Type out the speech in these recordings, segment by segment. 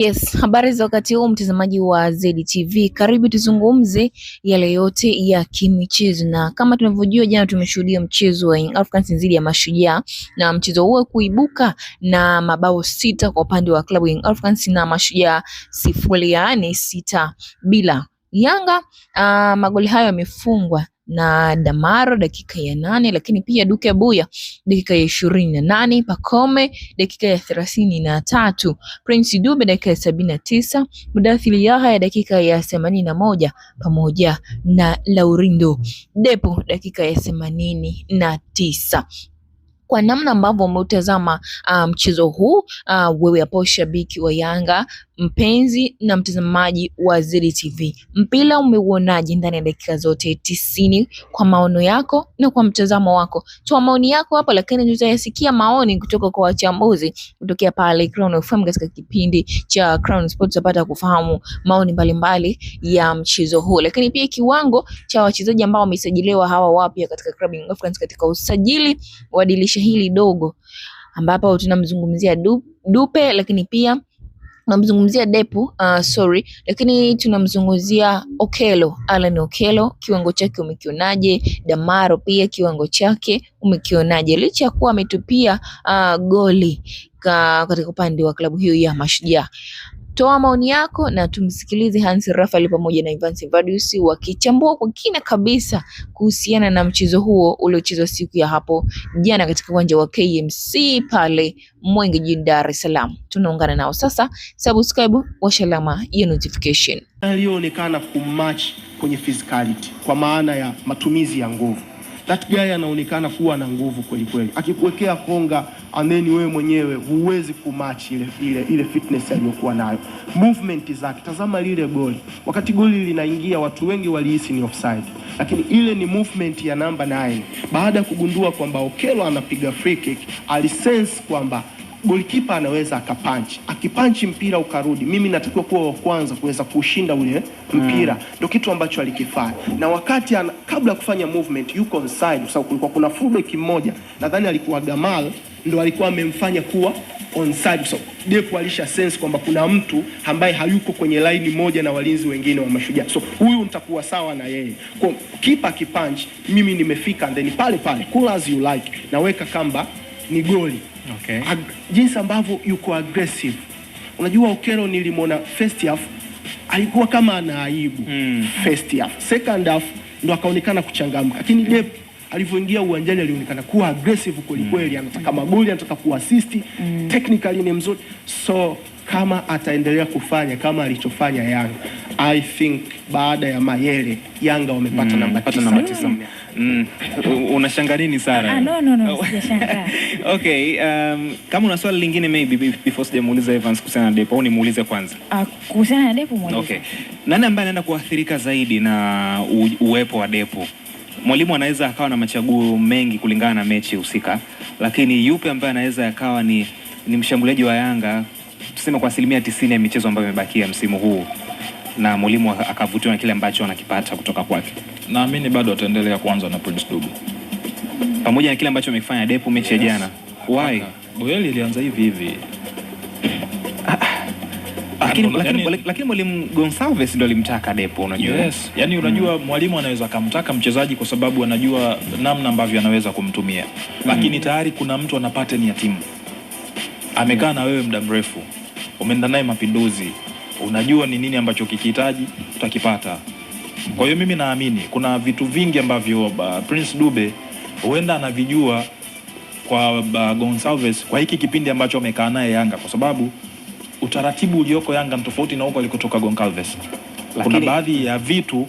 Yes, habari za wakati huu mtazamaji wa ZTV. Karibu tuzungumze yale yote ya kimichezo, na kama tunavyojua jana tumeshuhudia mchezo wa Young Africans dhidi ya Mashujaa, na mchezo huo kuibuka na mabao 6 kwa upande wa klabu Young Africans na Mashujaa 0, yaani 6-0. Yanga magoli hayo yamefungwa na Damaro dakika ya 8, lakini pia Duke Abuya dakika ya 28, Pacome dakika ya 33, Prince Dube dakika ya 79, Mudathir Yahya dakika ya 81, pamoja na Laurindo Depo dakika ya 89. Kwa namna ambavyo umeutazama mchezo huu, wewe hapo shabiki wa Yanga, mpenzi na mtazamaji wa ZTV, mpira umeuonaje ndani ya dakika zote 90 kwa maono yako na kwa mtazamo wako? Toa maoni yako hapa, lakini tutayasikia maoni kutoka kwa wachambuzi kutokea pale Crown FM katika kipindi cha Crown Sports, zapata kufahamu maoni mbalimbali ya mchezo huu, lakini pia kiwango cha wachezaji ambao wamesajiliwa hawa wapya katika Club Young Africans katika usajili wa dirisha hili dogo, ambapo tunamzungumzia Dupe, lakini pia tunamzungumzia Depo, lakini tunamzungumzia Okello, Alan Okello, kiwango chake umekionaje? Damaro pia kiwango chake umekionaje, licha ya kuwa ametupia goli katika upande wa klabu hiyo ya Mashujaa? Toa maoni yako na tumsikilize Hans Raphael pamoja na Ivan Sevadius wakichambua kwa kina kabisa kuhusiana na mchezo huo uliochezwa siku ya hapo jana katika uwanja wa KMC pale Mwenge jijini Dar es Salaam. Tunaungana nao sasa. Subscribe, washa alama ya notification. Alionekana kumatch kwenye physicality kwa maana ya matumizi ya nguvu. That guy anaonekana kuwa na nguvu kweli kweli. Akikuwekea konga ameni wewe mwenyewe huwezi kumatch ile fitness aliyokuwa nayo. Movement zake, tazama lile goli. Wakati goli linaingia watu wengi walihisi ni offside. Lakini ile ni movement ya namba 9. Baada ya kugundua kwamba Okello anapiga free kick, alisense kwamba goalkeeper anaweza akapunch. Akipunch mpira ukarudi, mimi natakiwa kuwa wa kwanza kuweza kushinda ule mpira. Ndio kitu ambacho alikifanya. Na wakati kabla kufanya movement yuko onside, kwa sababu kulikuwa kuna fullback mmoja, nadhani alikuwa Gamal, ndio alikuwa amemfanya kuwa onside. So Depo alisha sense kwamba kuna mtu ambaye hayuko kwenye line moja na walinzi wengine wa Mashujaa. So huyu nitakuwa sawa na yeye. Kwa keeper kipunch, mimi nimefika, then pale cool as you like, naweka kamba ni goli. Okay. Jinsi ambavyo yuko aggressive. Unajua Okello nilimwona first half alikuwa kama ana aibu. First half. Second half ndo akaonekana kuchangamka. Lakini Depo alivyoingia uwanjani alionekana kuwa aggressive kweli kweli, anataka magoli, anataka kuassist, technically ni mzuri. So kama ataendelea kufanya kama alichofanya Yanga, I think baada ya Mayele Yanga wamepata namba 9. Unashanga nini Sara? No, sijashangaa. Okay, kama una swali lingine maybe before sijamuuliza Evans kuhusiana na Depo, au nimuulize kwanza? Kuhusiana na Depo muulize. Okay. Nani ambaye anaenda kuathirika zaidi na uwepo wa Depo? Mwalimu anaweza akawa na machaguo mengi kulingana na mechi husika, lakini yupi ambaye anaweza akawa ni mshambuliaji wa Yanga tuseme kwa 90% ya michezo ambayo imebakia msimu huu, na mwalimu akavutiwa na kile ambacho anakipata kutoka kwake? Naamini bado ataendelea kuanza na Prince Dube. Pamoja na kile ambacho amefanya Depo mechi ya jana. Why? Boyeli ilianza hivi. Lakini mwalimu Gonsalves ndio alimtaka Depo, unajua. Yes, yani unajua mwalimu anaweza kumtaka mchezaji kwa sababu anajua namna ambavyo anaweza kumtumia. Lakini tayari kuna mtu ana pattern ya timu. Amekaa na wewe muda mrefu. Umeenda naye Mapinduzi. Unajua ni nini ambacho kikihitaji utakipata. Kwa hiyo mimi naamini kuna vitu vingi ambavyo Prince Dube huenda anavijua kwa Gonsalves kwa hiki kipindi ambacho amekaa naye Yanga, kwa sababu utaratibu ulioko Yanga ni tofauti na huko alikotoka Gonsalves. Kuna baadhi ya vitu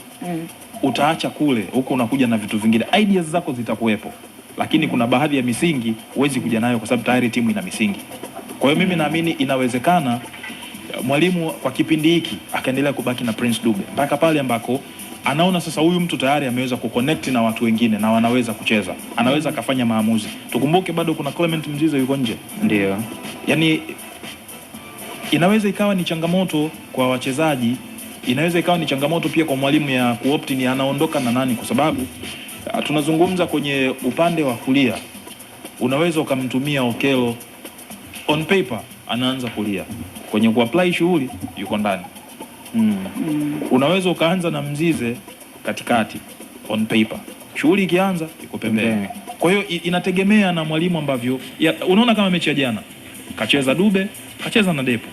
utaacha kule, huko unakuja na vitu vingine. Ideas zako zitakuwepo, lakini kuna baadhi ya misingi huwezi kuja nayo kwa sababu tayari timu ina misingi. Kwa hiyo mimi naamini inawezekana mwalimu kwa kipindi hiki akaendelea kubaki na Prince Dube mpaka pale ambako anaona sasa huyu mtu tayari ameweza kuconnect na watu wengine na wanaweza kucheza, anaweza akafanya maamuzi. Tukumbuke bado kuna Clement Mzize yuko nje. Ndio. Yani inaweza ikawa ni changamoto kwa wachezaji, inaweza ikawa ni changamoto pia kwa mwalimu ya kuopti ni anaondoka na nani, kwa sababu tunazungumza kwenye upande wa kulia unaweza ukamtumia Okello on paper anaanza kulia. Kwenye kuapply shughuli yuko ndani. Unaweza ukaanza na Mzize katikati on paper. Shughuli ikianza yuko pembeni. Kwa hiyo inategemea na mwalimu ambavyo unaona kama mechi ya jana kacheza Dube, kacheza na Depo.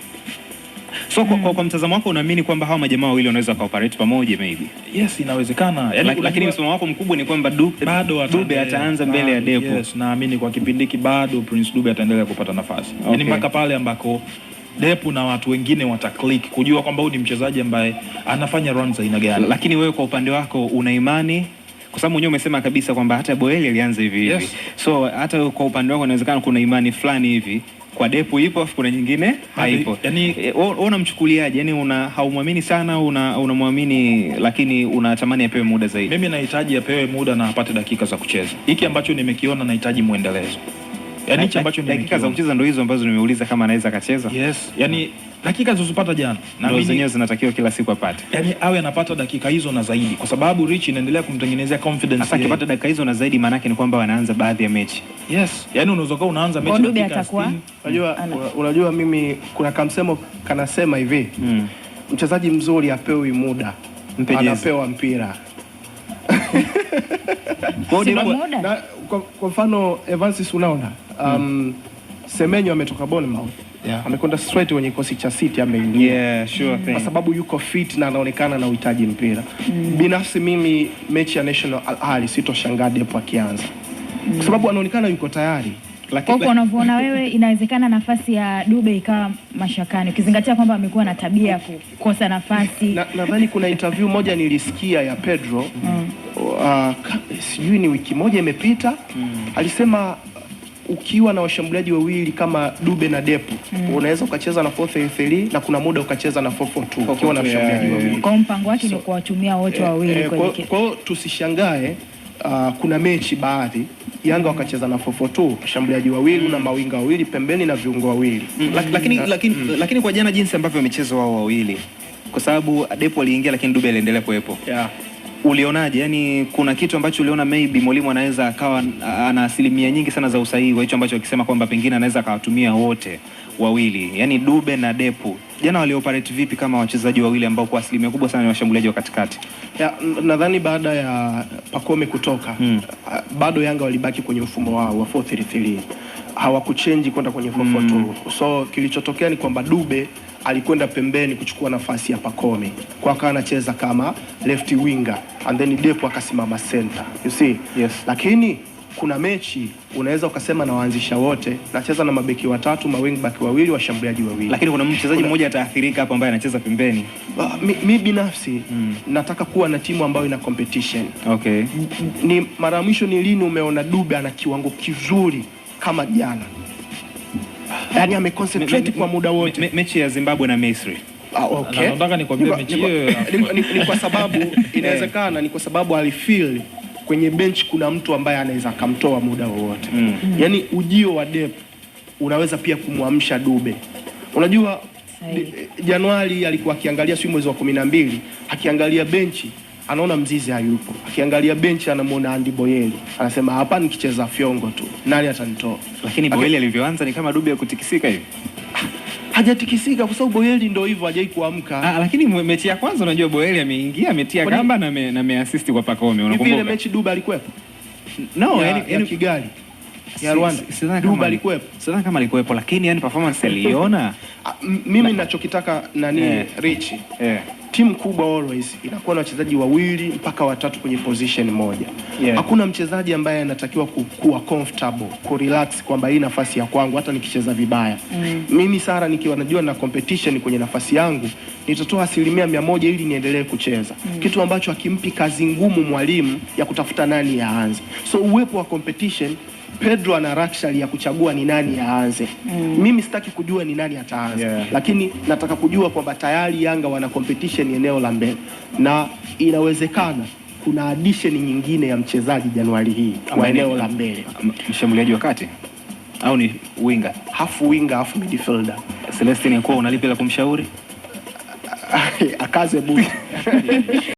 So kwa mtazamo wako unaamini kwamba hawa majamaa wawili wanaweza cooperate pamoja maybe? Yes, inawezekana. Lakini msimamo wako mkubwa ni kwamba Dube ataanza mbele ya Depo. Yes, naamini kwa kipindi hiki bado Prince Dube ataendelea kupata nafasi. Yaani mpaka pale ambako Depo na watu wengine wataclick kujua kwamba huyu ni mchezaji ambaye anafanya runs aina gani. Lakini wewe kwa upande wako una imani, kwa sababu mwenyewe umesema kabisa kwamba hata Boeli alianza hivi hivi. Yes. So hata kwa upande wako inawezekana kuna imani fulani hivi kwa Depo ipo afu kuna nyingine haipo. Yaani unamchukuliaje? Yaani haumwamini sana, unamwamini lakini unatamani apewe muda zaidi. Mimi nahitaji apewe muda na apate dakika za kucheza. Hiki ambacho nimekiona nahitaji muendelezo. Yaani hichi ambacho dakika za kucheza ndio hizo ambazo nimeuliza kama anaweza kacheza. Yes. Yaani dakika zilizopata jana na mimi zenyewe zinatakiwa kila siku apate. Yaani awe anapata dakika hizo na zaidi kwa sababu Rich inaendelea kumtengenezea confidence. Sasa akipata dakika hizo na zaidi maana yake ni kwamba wanaanza baadhi ya mechi. Yes. Yaani unaweza kuwa unaanza mechi dakika 60. Unajua mimi kuna kamsemo kanasema hivi. Mchezaji mzuri apewi muda, anapewa mpira. Kwa mfano Evansis unaona Semenyo ametoka Bournemouth. Amekwenda straight kwenye kikosi cha City ameingia. Yeah, sure thing. Kwa sababu yuko fit na anaonekana na uhitaji mpira. Binafsi mimi mechi ya National Al Ahly sitoshangaa Depo akianza. Kwa sababu anaonekana yuko tayari. Lakini kwa unavyoona wewe inawezekana nafasi ya Dube ikawa mashakani ukizingatia kwamba amekuwa na tabia ya kukosa nafasi. Nadhani kuna interview moja nilisikia ya Pedro sijui ni wiki moja imepita, alisema ukiwa na washambuliaji wawili kama Dube na Depo unaweza ukacheza na 4-3-3 na kuna muda ukacheza na 4-4-2 ukiwa na washambuliaji wawili. Kwa mpango wake ni kuwatumia wote wawili kwa hiyo tusishangae kuna mechi baadhi Yanga wakacheza na 4-4-2, washambuliaji wawili na mawinga wawili pembeni na viungo wawili. Lakini kwa jana jinsi ambavyo wamecheza wao wawili, kwa sababu Depo aliingia lakini Dube aliendelea kuwepo. Ulionaje? Yaani kuna kitu ambacho uliona maybe mwalimu anaweza akawa ana asilimia nyingi sana za usahihi wa hicho ambacho akisema kwamba pengine anaweza akawatumia wote wawili. Yaani Dube na Depo jana walioperate vipi kama wachezaji wawili ambao kwa asilimia kubwa sana ni washambuliaji wa katikati? Nadhani baada ya Pacome kutoka bado Yanga walibaki kwenye mfumo wao wa 4-3-3. Hawakuchange kwenda kwenye 4-4-2. So kilichotokea ni kwamba Dube alikwenda pembeni kuchukua nafasi ya Pacome. Kwa akawa anacheza kama left winger and then Depo akasimama center. You see? Yes. Lakini kuna mechi unaweza ukasema na waanzisha wote, nacheza na mabeki watatu, mawing back wawili, washambuliaji wawili. Lakini kuna mchezaji mmoja ataathirika hapo ambaye anacheza pembeni. Mimi binafsi nataka kuwa na timu ambayo ina competition. Okay. Ni mara mwisho ni lini umeona Dube ana kiwango kizuri kama jana? Yaani ameconcentrate kwa muda wote. Mechi ya Zimbabwe na Misri. Okay. Nataka nikwambie mechi hiyo ni kwa sababu inawezekana ni kwa sababu alifeel kwenye bench kuna mtu ambaye anaweza kumtoa muda wowote. Yaani ujio wa Depo unaweza pia kumwamsha Dube. Unajua Januari alikuwa akiangalia siku mwezi wa 12, akiangalia benchi anaona Mzize hayupo. Akiangalia benchi anamuona Andy Boyeli. Anasema hapa nikicheza fyongo tu, nani atanitoa? Lakini Boyeli alivyoanza ni kama Dube kutikisika hivi. Hajatikisika kwa sababu Boyeli ndio hivyo hajai kuamka. Lakini mechi ya kwanza unajua Boyeli ameingia ametia gamba na ameassist kwa Pacome, unakumbuka? Ile mechi Dube alikuwepo? No, yani Kigali. Ya Rwanda. Dube alikuwepo. Sidhani kama alikuwepo lakini yani performance aliona. Mimi ninachokitaka nani Rich. Timu kubwa always inakuwa na wachezaji wawili mpaka watatu kwenye position moja. Hakuna mchezaji ambaye anatakiwa kuwa comfortable, kurelax kwamba hii nafasi ya kwangu hata nikicheza vibaya. Mimi Sara nikiwa najua na competition kwenye nafasi yangu, nitatoa 100% ili niendelee kucheza. Kitu ambacho hakimpi kazi ngumu mwalimu ya kutafuta nani yaanze. So uwepo wa competition, Pedro ana luxury ya kuchagua ni nani aanze. Mimi sitaki kujua ni nani ataanza. Lakini nataka kujua kwamba tayari Yanga wana competition eneo la mbele. Na inawezekana kuna addition nyingine ya mchezaji Januari hii kwa eneo la mbele. Mshambuliaji wa kati au ni winger? Half winger, half midfielder. Celestine kwa unalipi la kumshauri? Akaze buti.